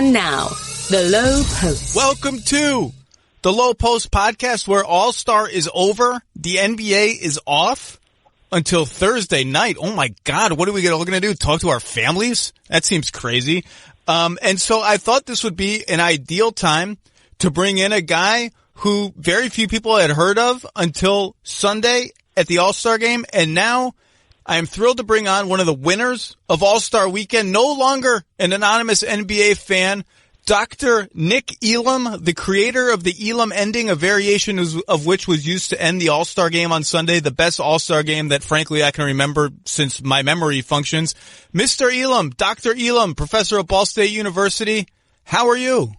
And now, the Lowe Post. Welcome to the Lowe Post podcast, where All-Star is over. The NBA is off until Thursday night. Oh my God, what are we going to do? Talk to our families? That seems crazy. And so I thought this would be an ideal time to bring in a guy who very few people had heard of until Sunday at the All-Star game. And now I am thrilled to bring on one of the winners of All-Star Weekend, no longer an anonymous NBA fan, Dr. Nick Elam, the creator of the Elam ending, a variation of which was used to end the All-Star game on Sunday, the best All-Star game that, frankly, I can remember since my memory functions. Mr. Elam, Dr. Elam, professor at Ball State University, how are you?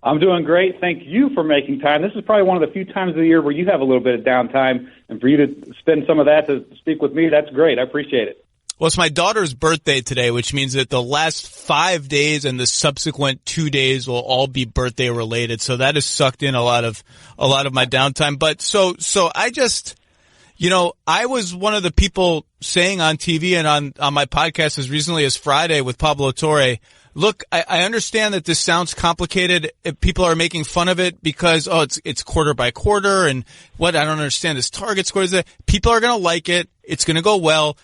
I'm doing great. Thank you for making time. This is probably one of the few times of the year where you have a little bit of downtime, and for you to spend some of that to speak with me, that's great. I appreciate it. Well, it's my daughter's birthday today, which means that the last 5 days and the subsequent 2 days will all be birthday related. So that has sucked in a lot of my downtime. But so I just, I was one of the people saying on TV and on my podcast as recently as Friday with Pablo Torre, look, I understand that this sounds complicated. People are making fun of it because, it's quarter by quarter and I don't understand this target scores. People are going to like it. It's going to go well.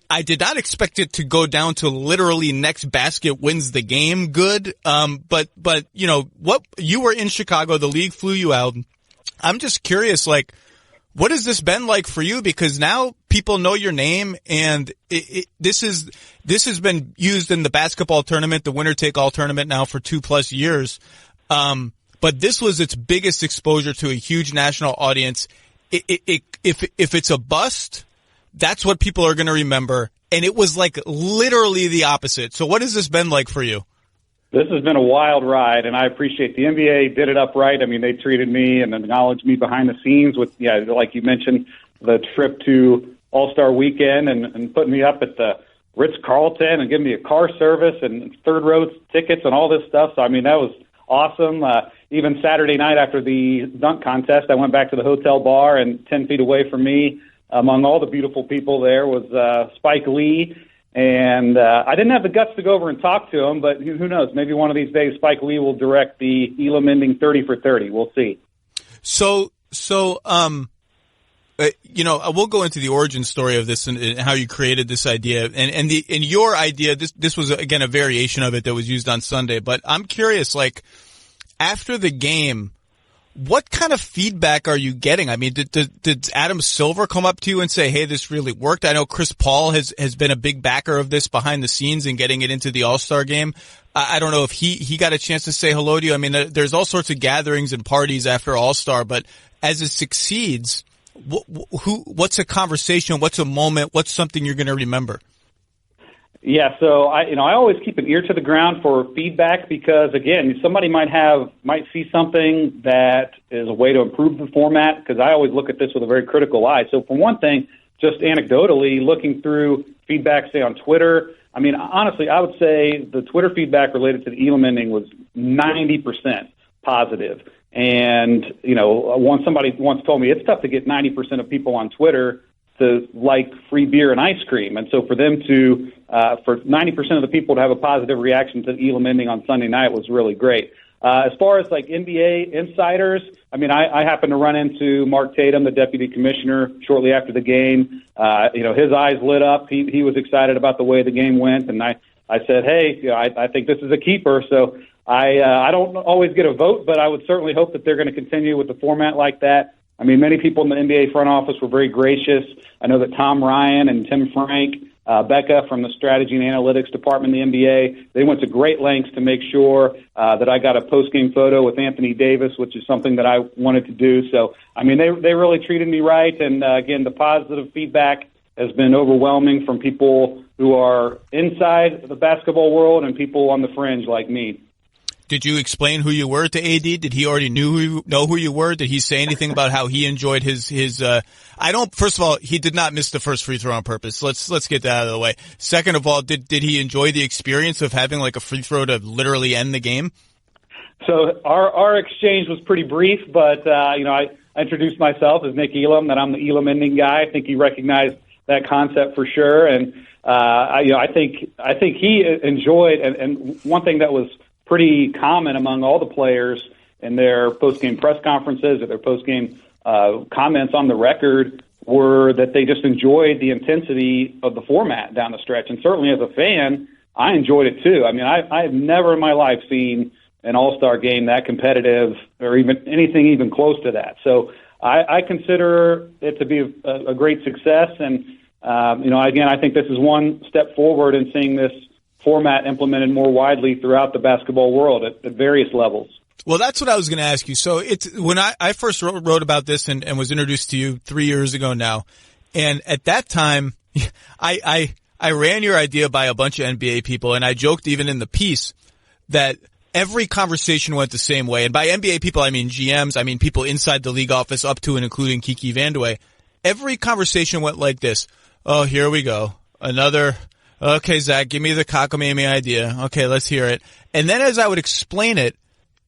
I did not expect it to go down to literally next basket wins the game good. But what you were in Chicago, the league flew you out. I'm just curious, what has this been like for you? Because now people know your name, and this has been used in the basketball tournament, the winner take all tournament now for 2+ years. But this was its biggest exposure to a huge national audience. If it's a bust, that's what people are going to remember. And it was literally the opposite. So what has this been like for you? This has been a wild ride, and I appreciate the NBA did it up right. I mean, they treated me and acknowledged me behind the scenes with, like you mentioned, the trip to All-Star Weekend and putting me up at the Ritz-Carlton and giving me a car service and third-row tickets and all this stuff. So, I mean, that was awesome. Even Saturday night after the dunk contest, I went back to the hotel bar, and 10 feet away from me, among all the beautiful people there, was Spike Lee. And I didn't have the guts to go over and talk to him, but who knows? Maybe one of these days Spike Lee will direct the Elam ending 30 for 30. We'll see. So we'll go into the origin story of this and how you created this idea. And your idea, this was, again, a variation of it that was used on Sunday. But I'm curious, after the game, what kind of feedback are you getting? I mean, did Adam Silver come up to you and say, hey, this really worked? I know Chris Paul has been a big backer of this behind the scenes and getting it into the All-Star game. I don't know if he got a chance to say hello to you. I mean, there's all sorts of gatherings and parties after All-Star, but as it succeeds, what's a conversation? What's a moment? What's something you're going to remember? Yeah, so I always keep an ear to the ground for feedback because, again, somebody might see something that is a way to improve the format, because I always look at this with a very critical eye. So for one thing, just anecdotally, looking through feedback, say, on Twitter, I mean, honestly, I would say the Twitter feedback related to the Elam ending was 90% positive. And, somebody once told me it's tough to get 90% of people on Twitter to like free beer and ice cream. And so for them to, for 90% of the people to have a positive reaction to the Elam ending on Sunday night was really great. As far as NBA insiders, I mean, I happened to run into Mark Tatum, the deputy commissioner, shortly after the game. His eyes lit up. He was excited about the way the game went. And I said, hey, I think this is a keeper. So I don't always get a vote, but I would certainly hope that they're going to continue with the format like that. I mean, many people in the NBA front office were very gracious. I know that Tom Ryan and Tim Frank, Becca from the Strategy and Analytics Department in the NBA, they went to great lengths to make sure that I got a post-game photo with Anthony Davis, which is something that I wanted to do. So, I mean, they really treated me right. And, again, the positive feedback has been overwhelming from people who are inside the basketball world and people on the fringe like me. Did you explain who you were to AD? Did he already know who you were? Did he say anything about how he enjoyed his first of all, he did not miss the first free throw on purpose. Let's get that out of the way. Second of all, did he enjoy the experience of having a free throw to literally end the game? So our exchange was pretty brief, but I introduced myself as Nick Elam, that I'm the Elam ending guy. I think he recognized that concept for sure, and I think he enjoyed. And one thing that was pretty common among all the players in their post-game press conferences or their post-game comments on the record were that they just enjoyed the intensity of the format down the stretch. And certainly as a fan, I enjoyed it too. I mean, I have never in my life seen an all-star game that competitive or even anything even close to that. So I consider it to be a great success. And, again, I think this is one step forward in seeing this format implemented more widely throughout the basketball world at various levels. Well, that's what I was going to ask you. So when I first wrote about this and was introduced to you 3 years ago now, and at that time, I ran your idea by a bunch of NBA people, and I joked even in the piece that every conversation went the same way. And by NBA people, I mean GMs, I mean people inside the league office up to and including Kiki Vandeweghe. Every conversation went like this. Oh, here we go. Another, okay, Zach, give me the cockamamie idea. Okay, let's hear it. And then as I would explain it,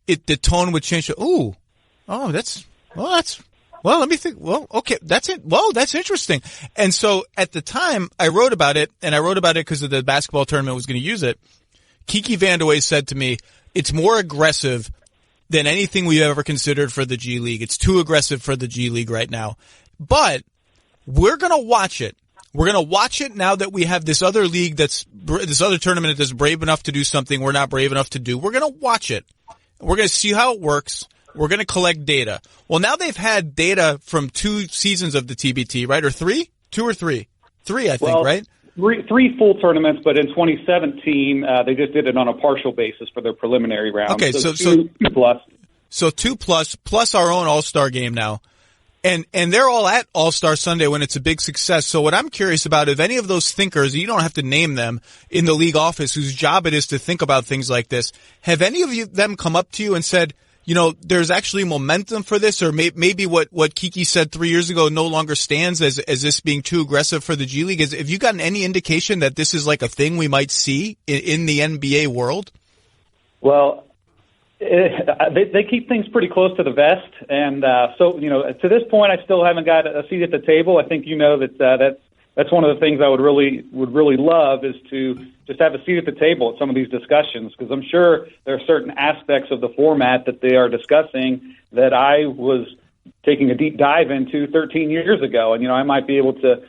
the tone would change. Well, let me think. Well, okay, that's it. Well, that's interesting. And so at the time I wrote about it, and I wrote about it because of the basketball tournament was going to use it. Kiki Vandeweghe said to me, it's more aggressive than anything we've ever considered for the G League. It's too aggressive for the G League right now, but we're going to watch it. We're going to watch it now that we have this other league this other tournament that's brave enough to do something we're not brave enough to do. We're going to watch it. We're going to see how it works. We're going to collect data. Well, now they've had data from 2 seasons of the TBT, right? Or 3? 2 or 3? 3, I think, right? Three full tournaments, but in 2017, they just did it on a partial basis for their preliminary round. Okay, so 2 plus. So 2 plus our own All-Star game now. And they're all at All-Star Sunday when it's a big success. So what I'm curious about, if any of those thinkers, you don't have to name them, in the league office whose job it is to think about things like this, have any of them come up to you and said, there's actually momentum for this, or maybe what Kiki said 3 years ago no longer stands as this being too aggressive for the G League? Have you gotten any indication that this is like a thing we might see in the NBA world? Well, they keep things pretty close to the vest, and so to this point, I still haven't got a seat at the table. I think that's one of the things I would really love, is to just have a seat at the table at some of these discussions, because I'm sure there are certain aspects of the format that they are discussing that I was taking a deep dive into 13 years ago, and I might be able to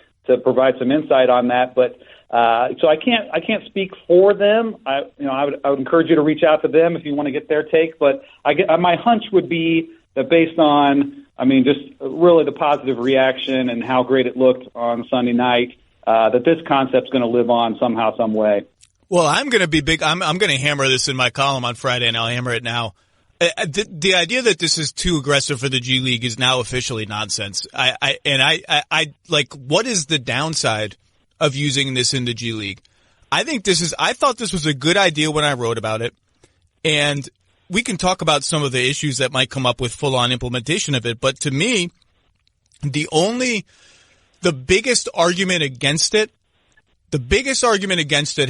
provide some insight on that, but. So I can't speak for them. I would encourage you to reach out to them if you want to get their take. But my hunch would be that based on, just really the positive reaction and how great it looked on Sunday night, that this concept's going to live on somehow, some way. Well, I'm going to be big. I'm going to hammer this in my column on Friday, and I'll hammer it now. The idea that this is too aggressive for the G League is now officially nonsense. I what is the downside of using this in the G League? I thought this was a good idea when I wrote about it, and we can talk about some of the issues that might come up with full-on implementation of it, but to me, the biggest argument against it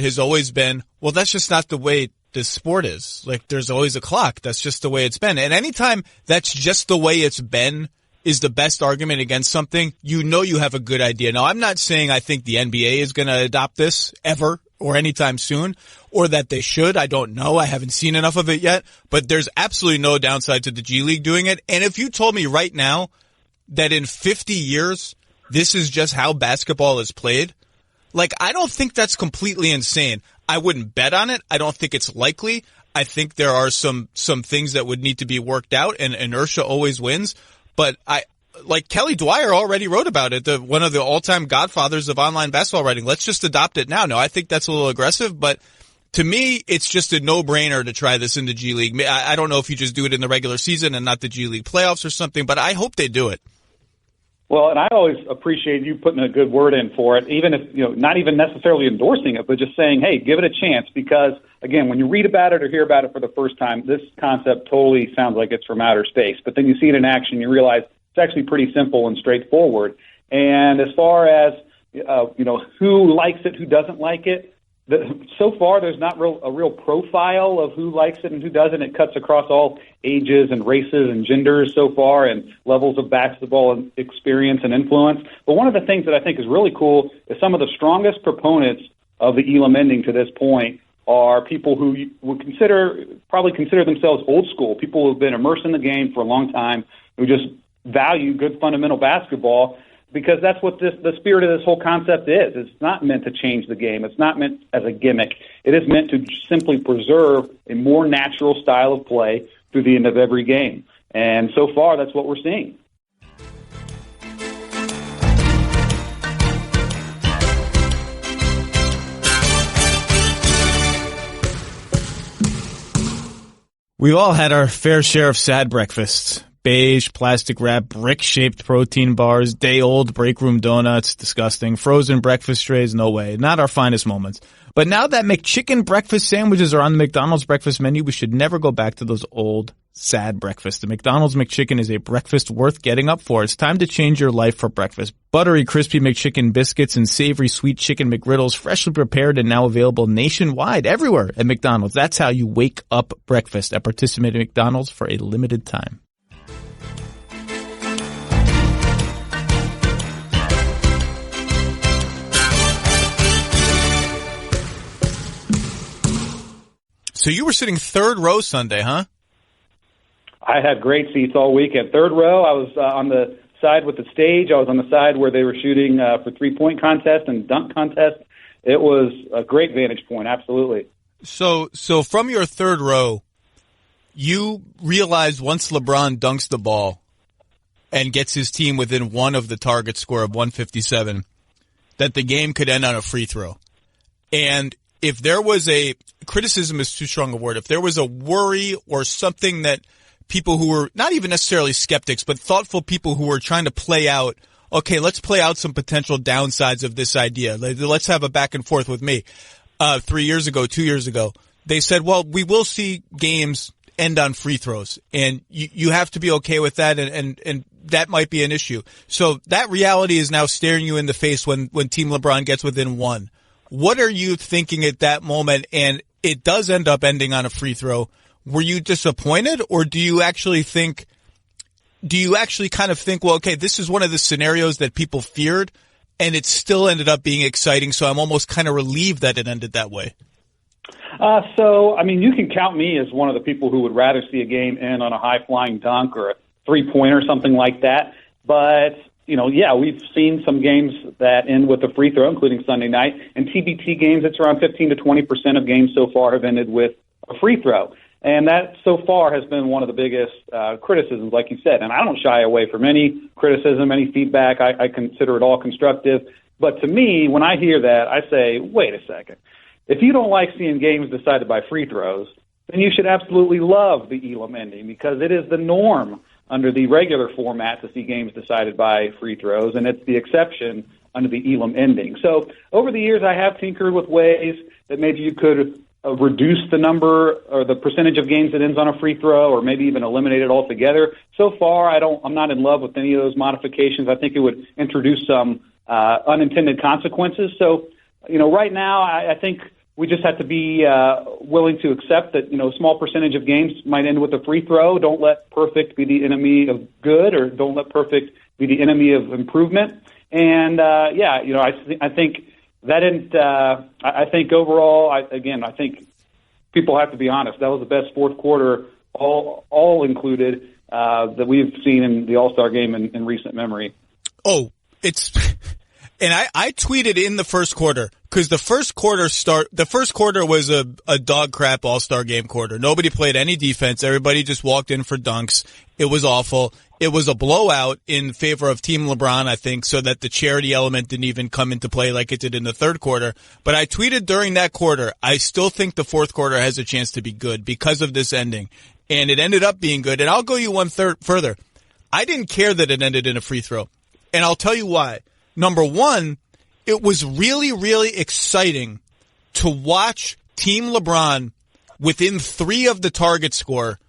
has always been, well, that's just not the way the sport is. Like, there's always a clock. That's just the way it's been. And anytime that's just the way it's been is the best argument against something, you have a good idea. Now, I'm not saying I think the NBA is going to adopt this ever or anytime soon, or that they should. I don't know. I haven't seen enough of it yet, but there's absolutely no downside to the G League doing it. And if you told me right now that in 50 years, this is just how basketball is played, I don't think that's completely insane. I wouldn't bet on it. I don't think it's likely. I think there are some things that would need to be worked out, and inertia always wins. But Kelly Dwyer already wrote about it, one of the all-time godfathers of online basketball writing. Let's just adopt it now. No, I think that's a little aggressive, but to me, it's just a no-brainer to try this in the G League. I don't know if you just do it in the regular season and not the G League playoffs or something, but I hope they do it. Well, and I always appreciate you putting a good word in for it, even if, not even necessarily endorsing it, but just saying, hey, give it a chance, because, again, when you read about it or hear about it for the first time, this concept totally sounds like it's from outer space. But then you see it in action, you realize it's actually pretty simple and straightforward. And as far as, who likes it, who doesn't like it, so far there's not a real profile of who likes it and who doesn't. It cuts across all ages and races and genders so far, and levels of basketball experience and influence. But one of the things that I think is really cool is some of the strongest proponents of the Elam ending to this point are people who would probably consider themselves old school, people who have been immersed in the game for a long time, who just value good fundamental basketball, because that's what the spirit of this whole concept is. It's not meant to change the game. It's not meant as a gimmick. It is meant to simply preserve a more natural style of play through the end of every game. And so far, that's what we're seeing. We've all had our fair share of sad breakfasts. Beige, plastic wrap, brick-shaped protein bars, day-old break room donuts, disgusting. Frozen breakfast trays, no way. Not our finest moments. But now that McChicken breakfast sandwiches are on the McDonald's breakfast menu, we should never go back to those old, sad breakfasts. The McDonald's McChicken is a breakfast worth getting up for. It's time to change your life for breakfast. Buttery, crispy McChicken biscuits and savory sweet chicken McGriddles, freshly prepared and now available nationwide, everywhere at McDonald's. That's how you wake up breakfast at participating McDonald's for a limited time. So you were sitting third row Sunday, huh? I had great seats all weekend. Third row, I was on the side with the stage. I was on the side where they were shooting for three-point contest and dunk contest. It was a great vantage point, absolutely. So from your third row, you realized once LeBron dunks the ball and gets his team within one of the target score of 157, that the game could end on a free throw. And if there was criticism is too strong a word, if there was a worry or something that people who were not even necessarily skeptics, but thoughtful people who were trying to play out, okay, let's play out some potential downsides of this idea. Let's have a back and forth with me. 2 years ago, they said, well, we will see games end on free throws, and you have to be okay with that, and that might be an issue. So that reality is now staring you in the face when Team LeBron gets within one. What are you thinking at that moment? And it does end up ending on a free throw. Were you disappointed, or do you actually kind of think, well, okay, this is one of the scenarios that people feared, and it still ended up being exciting, so I'm almost kind of relieved that it ended that way? You can count me as one of the people who would rather see a game end on a high-flying dunk or a three-pointer or something like that. But we've seen some games that end with a free throw, including Sunday night. And TBT games, it's around 15 to 20% of games so far have ended with a free throw. And that so far has been one of the biggest criticisms, like you said. And I don't shy away from any criticism, any feedback. I consider it all constructive. But to me, when I hear that, I say, wait a second. If you don't like seeing games decided by free throws, then you should absolutely love the Elam ending, because it is the norm under the regular format to see games decided by free throws, and it's the exception under the Elam ending. So over the years, I have tinkered with ways that maybe you could reduce the number or the percentage of games that ends on a free throw, or maybe even eliminate it altogether. So far, I'm not in love with any of those modifications. I think it would introduce some unintended consequences. So, right now, I think we just have to be willing to accept that, a small percentage of games might end with a free throw. Don't let perfect be the enemy of good, or don't let perfect be the enemy of improvement. And, I think that didn't, I think overall, I think people have to be honest. That was the best fourth quarter, all included, that we've seen in the All-Star game in recent memory. Oh, and I tweeted in the first quarter, because the first quarter was a dog crap All-Star game quarter. Nobody played any defense. Everybody just walked in for dunks. It was awful. It was a blowout in favor of Team LeBron, I think, so that the charity element didn't even come into play like it did in the third quarter. But I tweeted during that quarter, I still think the fourth quarter has a chance to be good because of this ending. And it ended up being good. And I'll go you one third further. I didn't care that it ended in a free throw. And I'll tell you why. Number one, it was really, really exciting to watch Team LeBron within 3 of the target score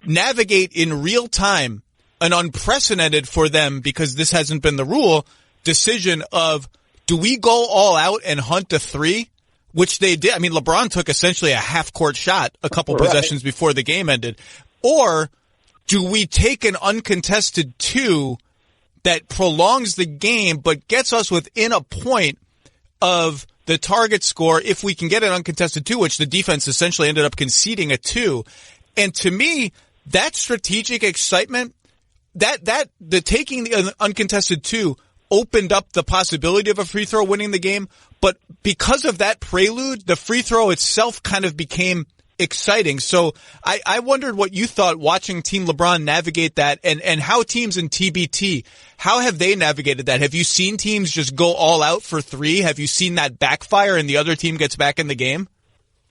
navigate in real time an unprecedented for them, because this hasn't been the rule, decision of, do we go all out and hunt a 3? Which they did. I mean, LeBron took essentially a half-court shot a couple possessions before the game ended. Or do we take an uncontested 2 that prolongs the game but gets us within a point of the target score, if we can get an uncontested 2, which the defense essentially ended up conceding a 2. And to me, that strategic excitement, the taking the uncontested 2 opened up the possibility of a free throw winning the game. But because of that prelude, the free throw itself kind of became exciting. So I wondered what you thought watching Team LeBron navigate that, and how teams in TBT, how have they navigated that? Have you seen teams just go all out for 3? Have you seen that backfire and the other team gets back in the game?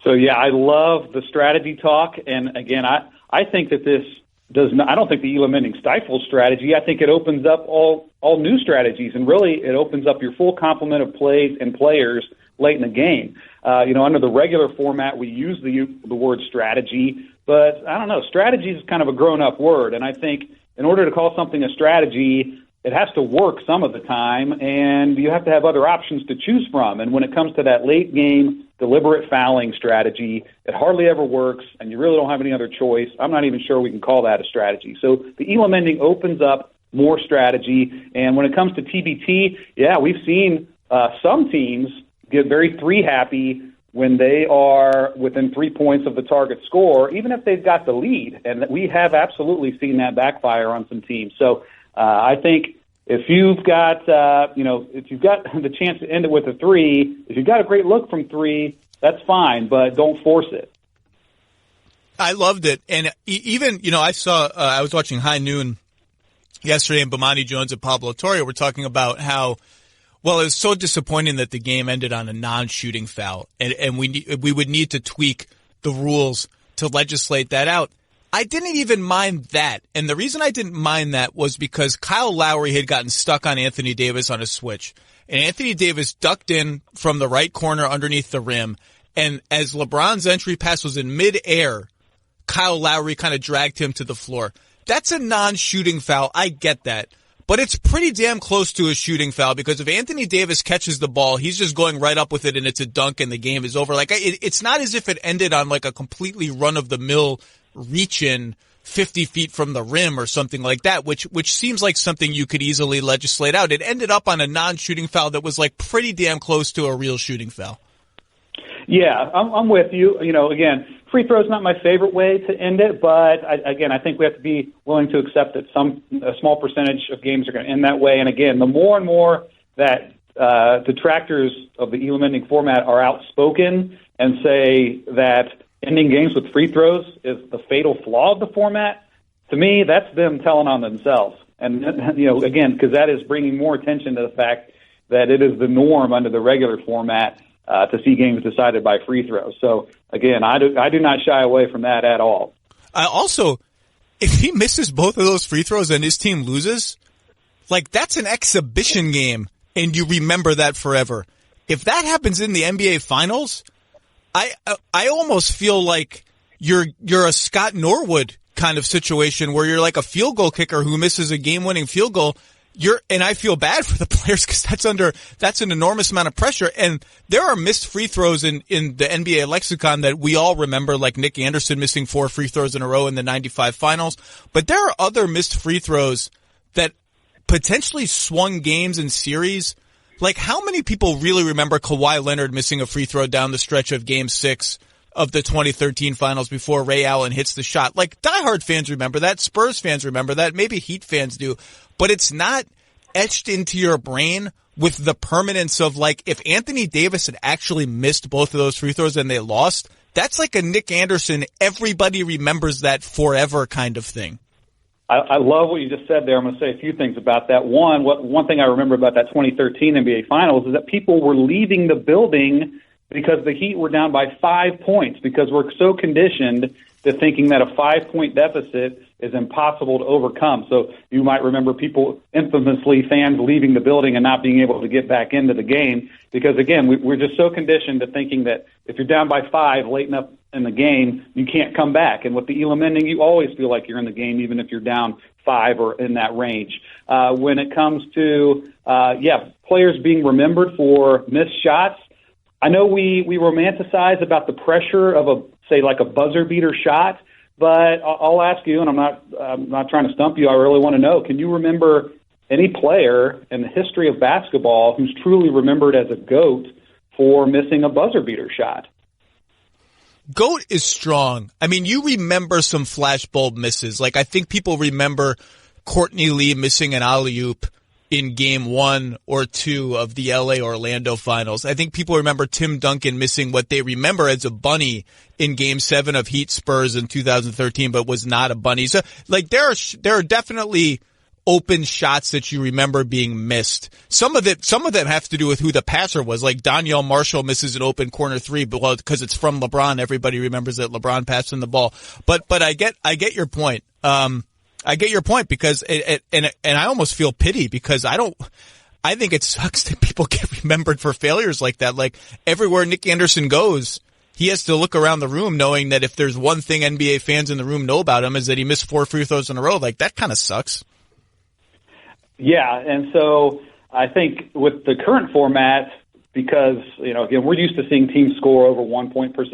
So, yeah, I love the strategy talk. And, again, I think that this does not – I don't think the Elam ending stifles strategy. I think it opens up all new strategies, and really it opens up your full complement of plays and players late in the game. Under the regular format, we use the word strategy, but I don't know. Strategy is kind of a grown-up word, and I think in order to call something a strategy, it has to work some of the time, and you have to have other options to choose from. And when it comes to that late-game deliberate fouling strategy, it hardly ever works, and you really don't have any other choice. I'm not even sure we can call that a strategy. So the Elam ending opens up more strategy, and when it comes to TBT, yeah, we've seen some teams get very 3-happy when they are within 3 points of the target score, even if they've got the lead. And we have absolutely seen that backfire on some teams. So I think if you've got, if you've got the chance to end it with a 3, if you've got a great look from 3, that's fine, but don't force it. I loved it. And even, I was watching High Noon yesterday, and Bomani Jones and Pablo Torre were talking about how, well, it was so disappointing that the game ended on a non-shooting foul, and we would need to tweak the rules to legislate that out. I didn't even mind that, and the reason I didn't mind that was because Kyle Lowry had gotten stuck on Anthony Davis on a switch, and Anthony Davis ducked in from the right corner underneath the rim, and as LeBron's entry pass was in midair, Kyle Lowry kind of dragged him to the floor. That's a non-shooting foul. I get that. But it's pretty damn close to a shooting foul, because if Anthony Davis catches the ball, he's just going right up with it and it's a dunk and the game is over. Like, it's not as if it ended on like a completely run-of-the-mill reach-in 50 feet from the rim or something like that, which seems like something you could easily legislate out. It ended up on a non-shooting foul that was like pretty damn close to a real shooting foul. Yeah, I'm with you. Again, free throw is not my favorite way to end it, but I think we have to be willing to accept that a small percentage of games are going to end that way. And again, the more and more that detractors of the Elam ending format are outspoken and say that ending games with free throws is the fatal flaw of the format, to me, that's them telling on themselves. And again, because that is bringing more attention to the fact that it is the norm under the regular format to see games decided by free throws. So, again, I do not shy away from that at all. Also, if he misses both of those free throws and his team loses, like, that's an exhibition game, and you remember that forever. If that happens in the NBA Finals, I almost feel like you're a Scott Norwood kind of situation where you're like a field goal kicker who misses a game-winning field goal. And I feel bad for the players because that's an enormous amount of pressure. And there are missed free throws in the NBA lexicon that we all remember, like Nick Anderson missing 4 free throws in a row in the 95 finals. But there are other missed free throws that potentially swung games and series. Like, how many people really remember Kawhi Leonard missing a free throw down the stretch of Game 6 of the 2013 finals before Ray Allen hits the shot? Like, diehard fans remember that. Spurs fans remember that. Maybe Heat fans do. But it's not etched into your brain with the permanence of, like, if Anthony Davis had actually missed both of those free throws and they lost, that's like a Nick Anderson, everybody remembers that forever kind of thing. I love what you just said there. I'm going to say a few things about that. One thing I remember about that 2013 NBA Finals is that people were leaving the building because the Heat were down by 5 points, because we're so conditioned to thinking that a 5-point deficit is impossible to overcome. So you might remember people, infamously, fans leaving the building and not being able to get back into the game because, again, we're just so conditioned to thinking that if you're down by 5 late enough in the game, you can't come back. And with the Elam ending, you always feel like you're in the game, even if you're down 5 or in that range. When it comes to, players being remembered for missed shots, I know we romanticize about the pressure of a buzzer beater shot, but I'll ask you, and I'm not trying to stump you. I really want to know: can you remember any player in the history of basketball who's truly remembered as a GOAT for missing a buzzer beater shot. GOAT is strong. I mean, you remember some flashbulb misses. Like, I think people remember Courtney Lee missing an alley-oop in game 1 or 2 of the LA-Orlando finals. I think people remember Tim Duncan missing what they remember as a bunny in game 7 of Heat Spurs in 2013, but was not a bunny. So, like, there are definitely open shots that you remember being missed. Some of them have to do with who the passer was. Like Donyell Marshall misses an open corner three, but well, because it's from LeBron, everybody remembers that LeBron passed him the ball. But I get your point. I get your point because and I almost feel pity because I think it sucks that people get remembered for failures like that. Like everywhere Nick Anderson goes, he has to look around the room knowing that if there's one thing NBA fans in the room know about him is that he missed 4 free throws in a row. Like that kind of sucks. Yeah, and so I think with the current format, because again we're used to seeing teams score over 1 point per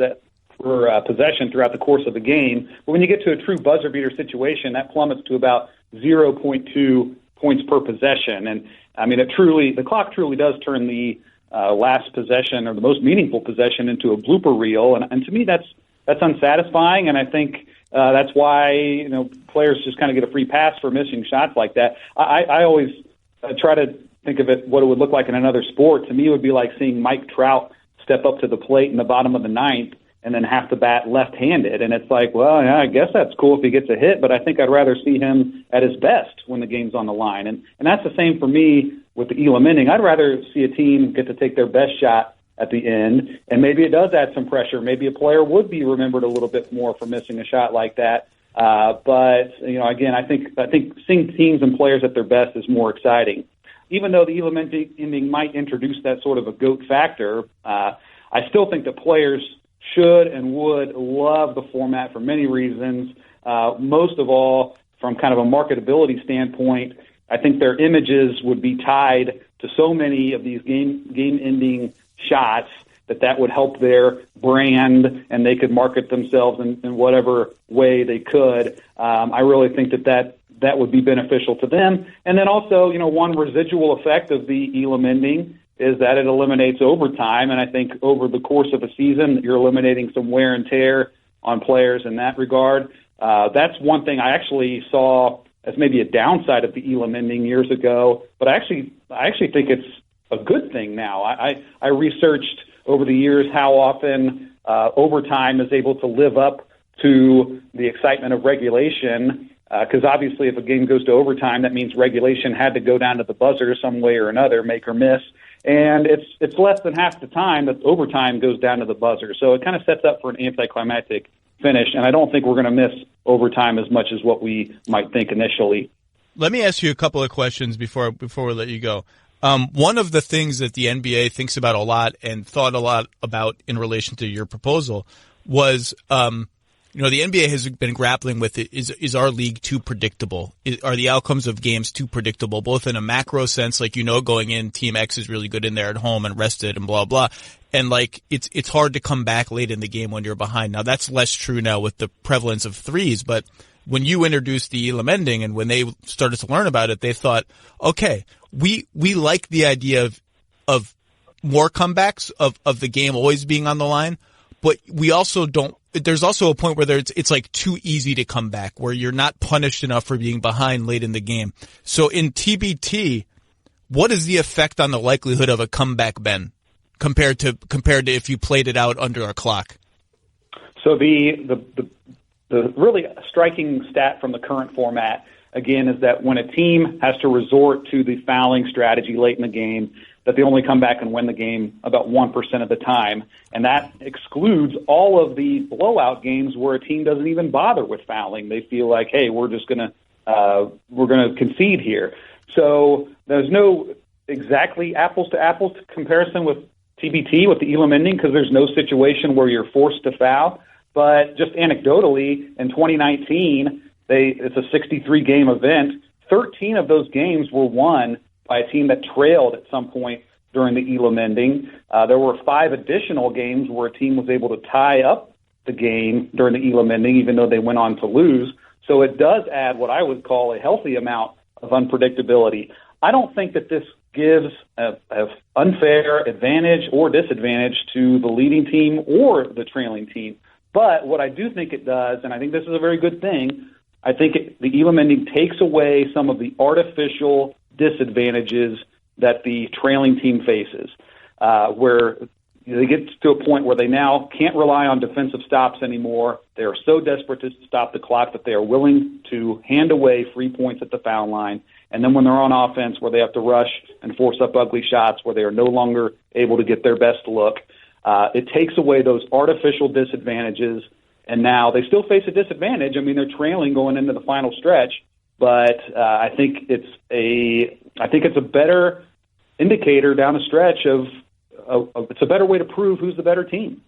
possession throughout the course of the game, but when you get to a true buzzer beater situation, that plummets to about 0.2 points per possession. And I mean, the clock truly does turn the last possession or the most meaningful possession into a blooper reel, and to me that's unsatisfying, and I think. That's why players just kind of get a free pass for missing shots like that. I always try to think of it what it would look like in another sport. To me, it would be like seeing Mike Trout step up to the plate in the bottom of the ninth and then have to bat left-handed. And it's like, well, yeah, I guess that's cool if he gets a hit, but I think I'd rather see him at his best when the game's on the line. And that's the same for me with the Elam inning. I'd rather see a team get to take their best shot at the end, and maybe it does add some pressure. Maybe a player would be remembered a little bit more for missing a shot like that. But again, I think seeing teams and players at their best is more exciting. Even though the Elam inning might introduce that sort of a GOAT factor, I still think that players should and would love the format for many reasons. Most of all, from kind of a marketability standpoint, I think their images would be tied to so many of these game-ending shots that would help their brand and they could market themselves in whatever way they could. I really think that would be beneficial to them. And then also, one residual effect of the Elam ending is that it eliminates overtime. And I think over the course of a season, you're eliminating some wear and tear on players in that regard. That's one thing I actually saw as maybe a downside of the Elam ending years ago, but I actually think it's a good thing now. I researched over the years how often overtime is able to live up to the excitement of regulation, because obviously if a game goes to overtime, that means regulation had to go down to the buzzer some way or another, make or miss, and it's less than half the time that overtime goes down to the buzzer. So it kind of sets up for an anticlimactic finish, and I don't think we're going to miss overtime as much as what we might think initially. Let me ask you a couple of questions before we let you go. One of the things that the NBA thinks about a lot and thought a lot about in relation to your proposal was, the NBA has been grappling with it. Is our league too predictable? Are the outcomes of games too predictable, both in a macro sense, like, going in, team X is really good in there at home and rested and blah, blah. And like, it's hard to come back late in the game when you're behind. Now that's less true now with the prevalence of threes, but when you introduced the Elam ending and when they started to learn about it, they thought, okay, we like the idea of more comebacks of the game always being on the line, but we also don't. There's also a point where it's like too easy to come back, where you're not punished enough for being behind late in the game. So in TBT, what is the effect on the likelihood of a comeback, Ben, compared to if you played it out under a clock? So the really striking stat from the current format, again, is that when a team has to resort to the fouling strategy late in the game, that they only come back and win the game about 1% of the time. And that excludes all of the blowout games where a team doesn't even bother with fouling. They feel like, hey, we're gonna concede here. So there's no exactly apples to apples comparison with TBT, with the Elam ending, because there's no situation where you're forced to foul. But just anecdotally, in 2019, it's a 63-game event. 13 of those games were won by a team that trailed at some point during the Elam ending. There were 5 additional games where a team was able to tie up the game during the Elam ending, even though they went on to lose. So it does add what I would call a healthy amount of unpredictability. I don't think that this gives a unfair advantage or disadvantage to the leading team or the trailing team. But what I do think it does, and I think this is a very good thing, I think the Elam ending takes away some of the artificial disadvantages that the trailing team faces, where they get to a point where they now can't rely on defensive stops anymore. They are so desperate to stop the clock that they are willing to hand away free points at the foul line. And then when they're on offense, where they have to rush and force up ugly shots, where they are no longer able to get their best look, it takes away those artificial disadvantages. And now they still face a disadvantage. I mean, they're trailing going into the final stretch, but I think it's a better indicator down the stretch of it's a better way to prove who's the better team.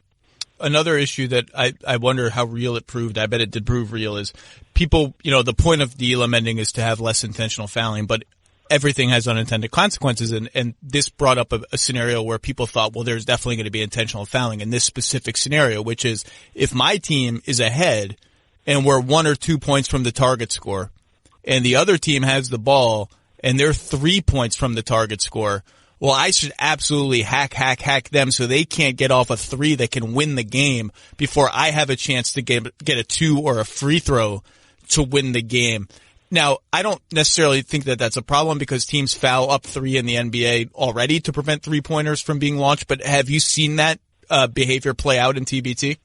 Another issue that I wonder how real it proved, I bet it did prove real, is people, the point of the Elam ending is to have less intentional fouling, but everything has unintended consequences. And this brought up a scenario where people thought, well, there's definitely going to be intentional fouling in this specific scenario, which is if my team is ahead and we're 1 or 2 points from the target score and the other team has the ball and they're 3 points from the target score, well, I should absolutely hack them so they can't get off a 3 that can win the game before I have a chance to get a 2 or a free throw to win the game. Now, I don't necessarily think that that's a problem because teams foul up 3 in the NBA already to prevent 3-pointers from being launched, but have you seen that behavior play out in TBT?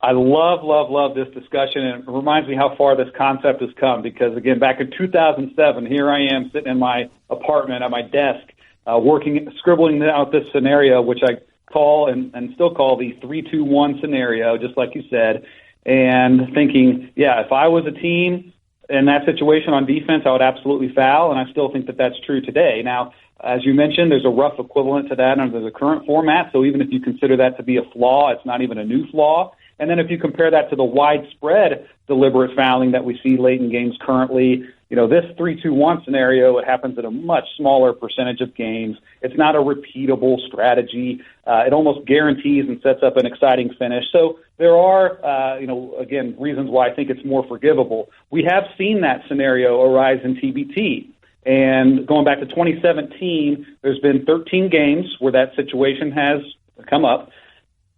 I love this discussion, and it reminds me how far this concept has come because, again, back in 2007, here I am sitting in my apartment at my desk, scribbling out this scenario, which I call and still call the 3-2-1 scenario, just like you said, and thinking, yeah, if I was a team in that situation on defense, I would absolutely foul, and I still think that that's true today. Now, as you mentioned, there's a rough equivalent to that under the current format, so even if you consider that to be a flaw, it's not even a new flaw. And then if you compare that to the widespread deliberate fouling that we see late in games currently, this 3-2-1 scenario, it happens at a much smaller percentage of games. It's not a repeatable strategy. It almost guarantees and sets up an exciting finish. So there are, again, reasons why I think it's more forgivable. We have seen that scenario arise in TBT. And going back to 2017, there's been 13 games where that situation has come up.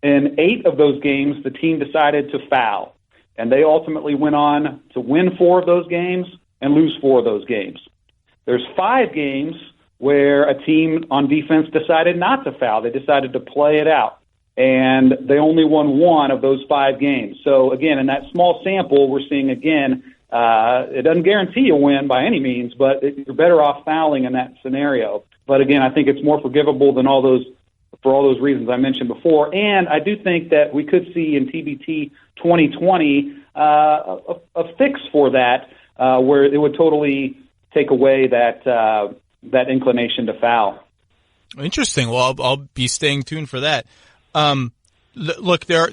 In 8 of those games, the team decided to foul. And they ultimately went on to win 4 of those games and lose 4 of those games. There's 5 games where a team on defense decided not to foul. They decided to play it out. And they only won 1 of those 5 games. So, again, in that small sample, we're seeing, again, it doesn't guarantee a win by any means, but you're better off fouling in that scenario. But, again, I think it's more forgivable than for all those reasons I mentioned before. And I do think that we could see in TBT 2020 a fix for that, where it would totally take away that inclination to foul. Interesting. Well, I'll be staying tuned for that. Look, no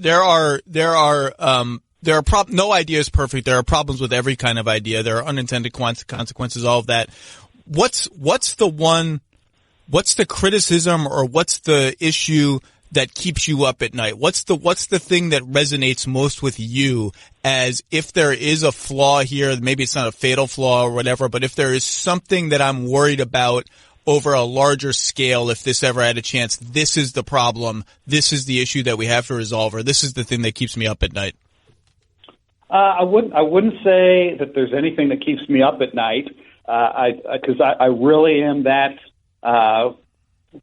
idea is perfect. There are problems with every kind of idea. There are unintended consequences, all of that. What's the criticism or what's the issue that keeps you up at night? What's the thing that resonates most with you as if there is a flaw here, maybe it's not a fatal flaw or whatever, but if there is something that I'm worried about over a larger scale, if this ever had a chance, this is the problem, this is the issue that we have to resolve, or this is the thing that keeps me up at night? I wouldn't say that there's anything that keeps me up at night, because I really am that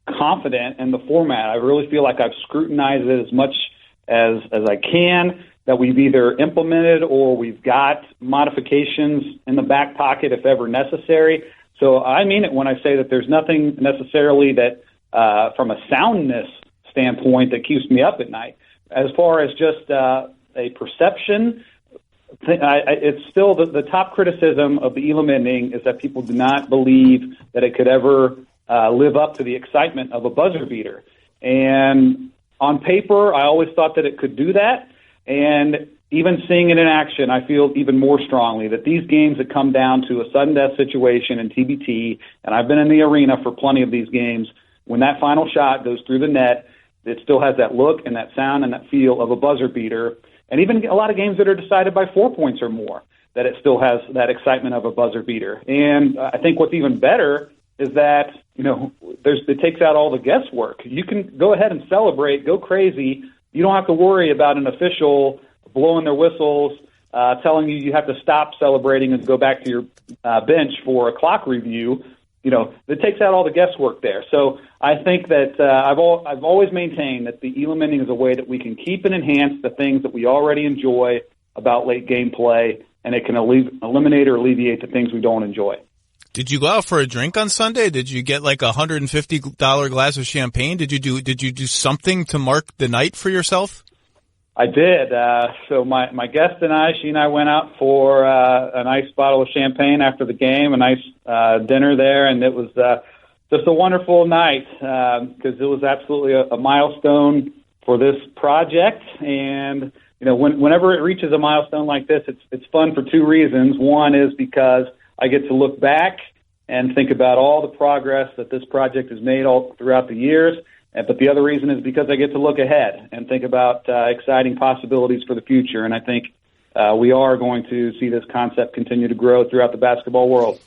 confident in the format. I really feel like I've scrutinized it as much as I can, that we've either implemented or we've got modifications in the back pocket if ever necessary. So I mean it when I say that there's nothing necessarily that from a soundness standpoint that keeps me up at night. As far as just a perception, it's still the top criticism of the Elam ending is that people do not believe that it could ever live up to the excitement of a buzzer beater. And on paper, I always thought that it could do that. And even seeing it in action, I feel even more strongly that these games that come down to a sudden death situation in TBT, and I've been in the arena for plenty of these games, when that final shot goes through the net, it still has that look and that sound and that feel of a buzzer beater. And even a lot of games that are decided by 4 points or more, that it still has that excitement of a buzzer beater. And I think what's even better is that, it takes out all the guesswork. You can go ahead and celebrate, go crazy. You don't have to worry about an official blowing their whistles, telling you have to stop celebrating and go back to your bench for a clock review. It takes out all the guesswork there. So I think that I've always maintained that the Elam inning is a way that we can keep and enhance the things that we already enjoy about late game play, and it can eliminate or alleviate the things we don't enjoy. Did you go out for a drink on Sunday? Did you get like $150 glass of champagne? Did you do something to mark the night for yourself? I did. So my guest and she and I went out for a nice bottle of champagne after the game, a nice dinner there, and it was just a wonderful night because it was absolutely a milestone for this project. And whenever it reaches a milestone like this, it's fun for two reasons. One is because I get to look back and think about all the progress that this project has made all throughout the years. But the other reason is because I get to look ahead and think about exciting possibilities for the future. And I think we are going to see this concept continue to grow throughout the basketball world.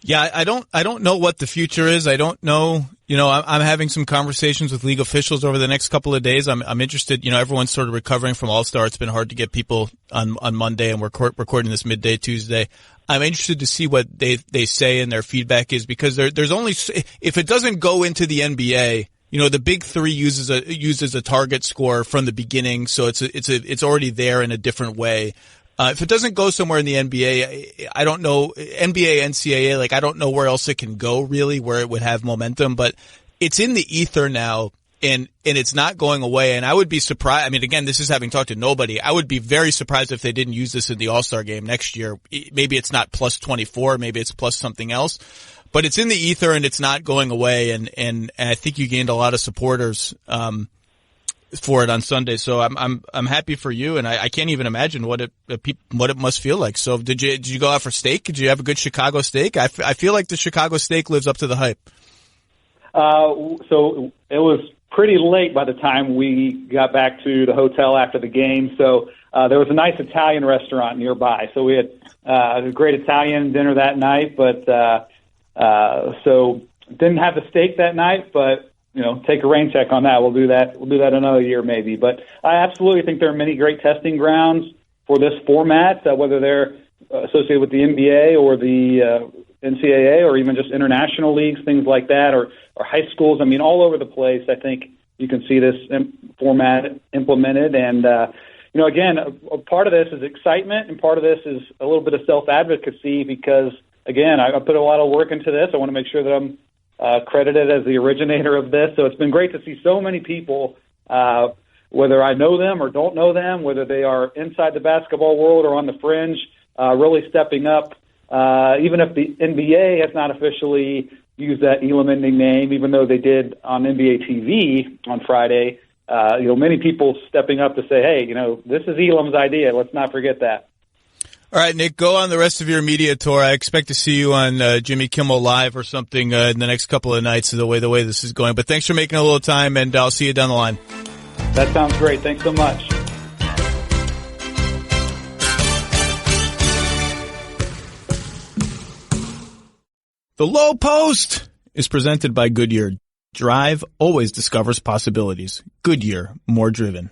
Yeah, I don't know what the future is. I don't know. I'm having some conversations with league officials over the next couple of days. I'm interested. Everyone's sort of recovering from All-Star. It's been hard to get people on Monday, and we're recording this midday Tuesday. I'm interested to see what they say and their feedback is, because there's only, if it doesn't go into the NBA, the big three uses a target score from the beginning, so it's already there in a different way. If it doesn't go somewhere in the NBA, I don't know, NBA, NCAA, I don't know where else it can go really, where it would have momentum, but it's in the ether now, and it's not going away. And I would be surprised. I mean, again, this is having talked to nobody. I would be very surprised if they didn't use this in the All-Star game next year. Maybe it's not plus 24, maybe it's plus something else, but it's in the ether and it's not going away. And I think you gained a lot of supporters, for it on Sunday. So I'm happy for you, and I can't even imagine what it must feel like. So did you go out for steak? Did you have a good Chicago steak? I feel like the Chicago steak lives up to the hype. So it was pretty late by the time we got back to the hotel after the game. So there was a nice Italian restaurant nearby. So we had a great Italian dinner that night, but so didn't have the steak that night, but take a rain check on that. We'll do that another year maybe. But I absolutely think there are many great testing grounds for this format, whether they're associated with the NBA or the NCAA or even just international leagues, things like that, or high schools. I mean, all over the place, I think you can see this format implemented. And, again, a part of this is excitement, and part of this is a little bit of self-advocacy because, again, I put a lot of work into this. I want to make sure that I'm credited as the originator of this. So it's been great to see so many people, whether I know them or don't know them, whether they are inside the basketball world or on the fringe, really stepping up. Even if the NBA has not officially used that Elam ending name, even though they did on NBA TV on Friday, many people stepping up to say, hey, this is Elam's idea. Let's not forget that. All right, Nick, go on the rest of your media tour. I expect to see you on Jimmy Kimmel Live or something in the next couple of nights, the way this is going. But thanks for making a little time, and I'll see you down the line. That sounds great. Thanks so much. The Lowe Post is presented by Goodyear. Drive always discovers possibilities. Goodyear, more driven.